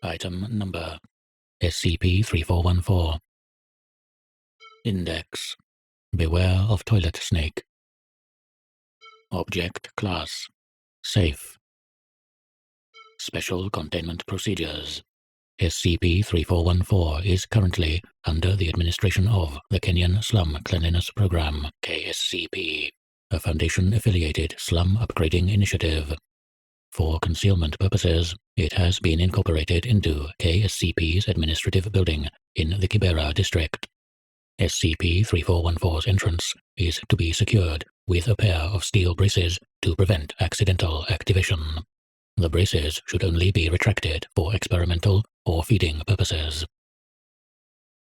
Item Number SCP-3414. Index: Beware of toilet snake. Object Class: Safe. Special Containment Procedures. SCP-3414 is currently under the administration of the Kenyan Slum Cleanliness Program, KSCP, a Foundation-affiliated slum upgrading initiative. For concealment purposes, it has been incorporated into KSCP's administrative building in the Kibera district. SCP-3414's entrance is to be secured with a pair of steel braces to prevent accidental activation. The braces should only be retracted for experimental or feeding purposes.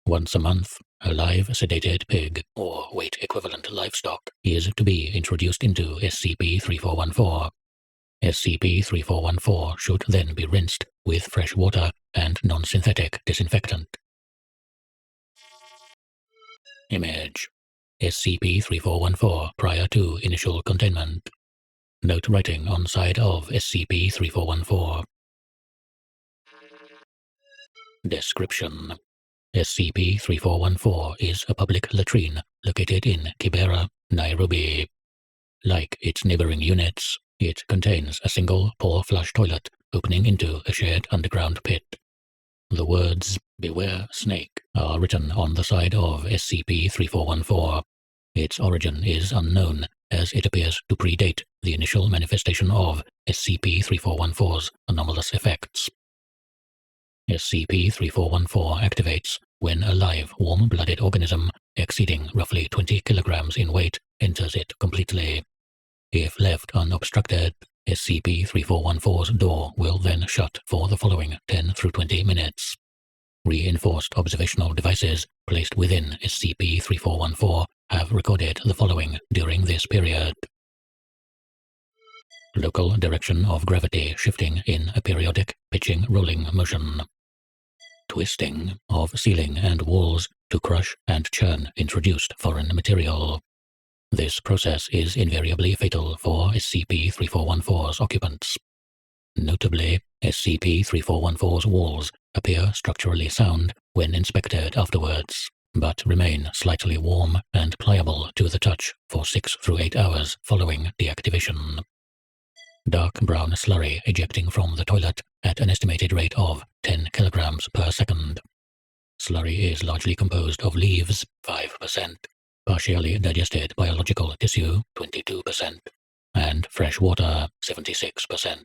Once a month, a live sedated pig or weight-equivalent livestock is to be introduced into SCP-3414. SCP-3414 should then be rinsed with fresh water and non-synthetic disinfectant. Image: SCP-3414 prior to initial containment. Note writing on side of SCP-3414. Description: SCP-3414 is a public latrine located in Kibera, Nairobi. Like its neighboring units, it contains a single pour flush toilet opening into a shared underground pit. The words "Beware Snake" are written on the side of SCP-3414. Its origin is unknown, as it appears to predate the initial manifestation of SCP-3414's anomalous effects. SCP-3414 activates when a live, warm-blooded organism exceeding roughly 20 kilograms in weight enters it completely. If left unobstructed, SCP-3414's door will then shut for the following 10 through 20 minutes. Reinforced observational devices placed within SCP-3414 have recorded the following during this period. Local direction of gravity shifting in a periodic pitching rolling motion. Twisting of ceiling and walls to crush and churn introduced foreign material. This process is invariably fatal for SCP-3414's occupants. Notably, SCP-3414's walls appear structurally sound when inspected afterwards, but remain slightly warm and pliable to the touch for 6 through 8 hours following deactivation. Dark brown slurry ejecting from the toilet at an estimated rate of 10 kilograms per second. Slurry is largely composed of leaves, 5%, partially digested biological tissue, 22%, and fresh water, 76%.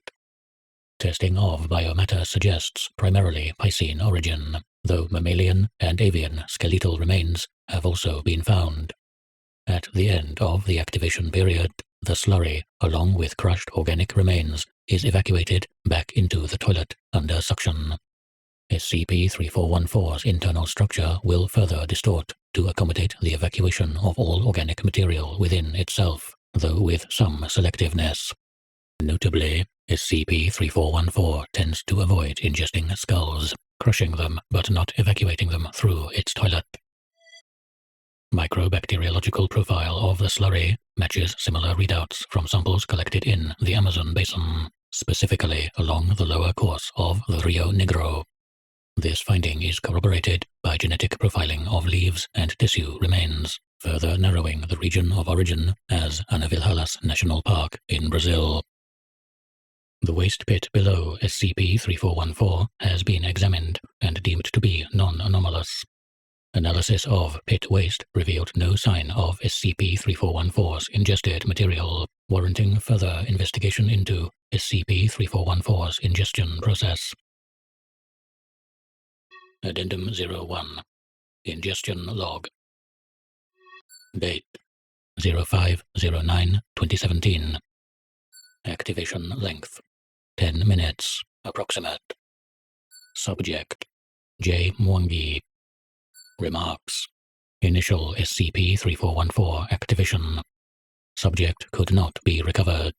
Testing of biomatter suggests primarily Piscine origin, though mammalian and avian skeletal remains have also been found. At the end of the activation period, the slurry, along with crushed organic remains, is evacuated back into the toilet under suction. SCP-3414's internal structure will further distort to accommodate the evacuation of all organic material within itself, though with some selectiveness. Notably, SCP-3414 tends to avoid ingesting skulls, crushing them but not evacuating them through its toilet. Microbacteriological profile of the slurry matches similar readouts from samples collected in the Amazon basin, specifically along the lower course of the Rio Negro. This finding is corroborated by genetic profiling of leaves and tissue remains, further narrowing the region of origin as Anavilhalas National Park in Brazil. The waste pit below SCP-3414 has been examined and deemed to be non-anomalous. Analysis of pit waste revealed no sign of SCP-3414's ingested material, warranting further investigation into SCP-3414's ingestion process. Addendum 01. Ingestion Log. Date: 05/09/2017. Activation length: 10 minutes, approximate. Subject: J. Mwangi. Remarks: Initial SCP-3414 activation. Subject could not be recovered.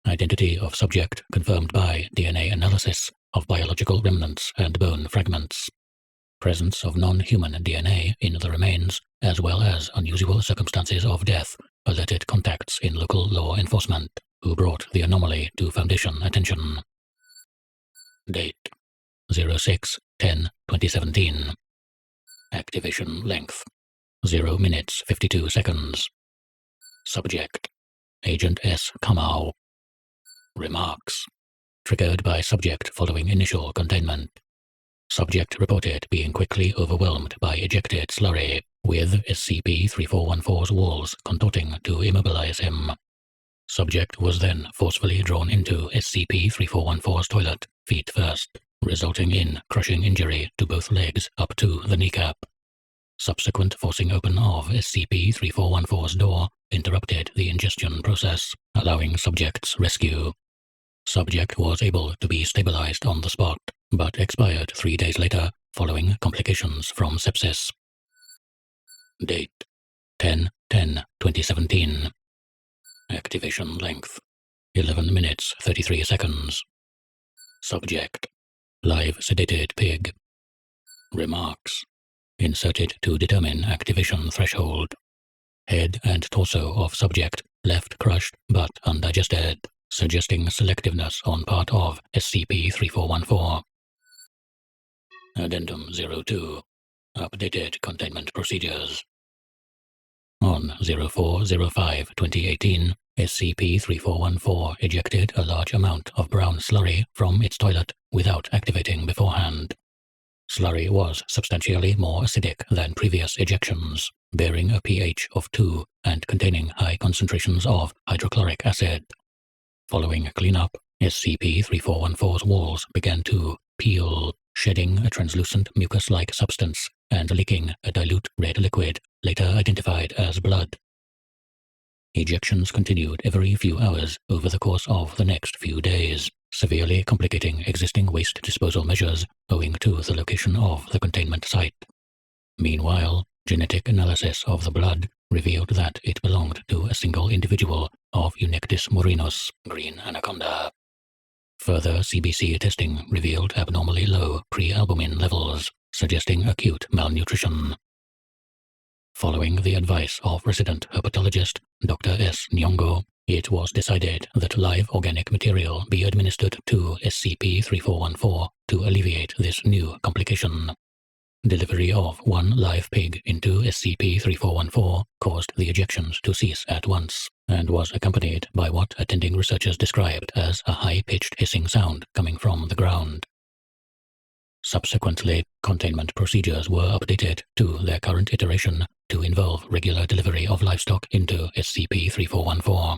Identity of subject confirmed by DNA analysis of biological remnants and bone fragments. Presence of non-human DNA in the remains, as well as unusual circumstances of death, alerted contacts in local law enforcement, who brought the anomaly to Foundation attention. Date: 06-10-2017. Activation length 0 minutes 52 seconds. Subject: Agent S. Kamau. Remarks: Triggered by subject following initial containment. Subject reported being quickly overwhelmed by ejected slurry, with SCP-3414's walls contorting to immobilize him. Subject was then forcefully drawn into SCP-3414's toilet, feet first, resulting in crushing injury to both legs up to the kneecap. Subsequent forcing open of SCP-3414's door interrupted the ingestion process, allowing subject's rescue. Subject was able to be stabilized on the spot, but expired 3 days later following complications from sepsis. Date: 10-10-2017. Activation length: 11 minutes 33 seconds. Subject: Live sedated pig. Remarks: Inserted to determine activation threshold. Head and torso of subject left crushed but undigested, suggesting selectiveness on part of SCP-3414. Addendum 02. Updated containment procedures. On 04/05/2018, SCP-3414 ejected a large amount of brown slurry from its toilet without activating beforehand. Slurry was substantially more acidic than previous ejections, bearing a pH of 2 and containing high concentrations of hydrochloric acid. Following cleanup, SCP-3414's walls began to peel, shedding a translucent mucus-like substance and leaking a dilute red liquid, later identified as blood. Ejections continued every few hours over the course of the next few days, severely complicating existing waste disposal measures owing to the location of the containment site. Meanwhile, genetic analysis of the blood revealed that it belonged to a single individual of Eunectis murinus, green anaconda. Further CBC testing revealed abnormally low prealbumin levels, suggesting acute malnutrition. Following the advice of resident herpetologist Dr. S. Nyong'o, it was decided that live organic material be administered to SCP-3414 to alleviate this new complication. Delivery of one live pig into SCP-3414 caused the ejections to cease at once, and was accompanied by what attending researchers described as a high-pitched hissing sound coming from the ground. Subsequently, containment procedures were updated to their current iteration to involve regular delivery of livestock into SCP-3414.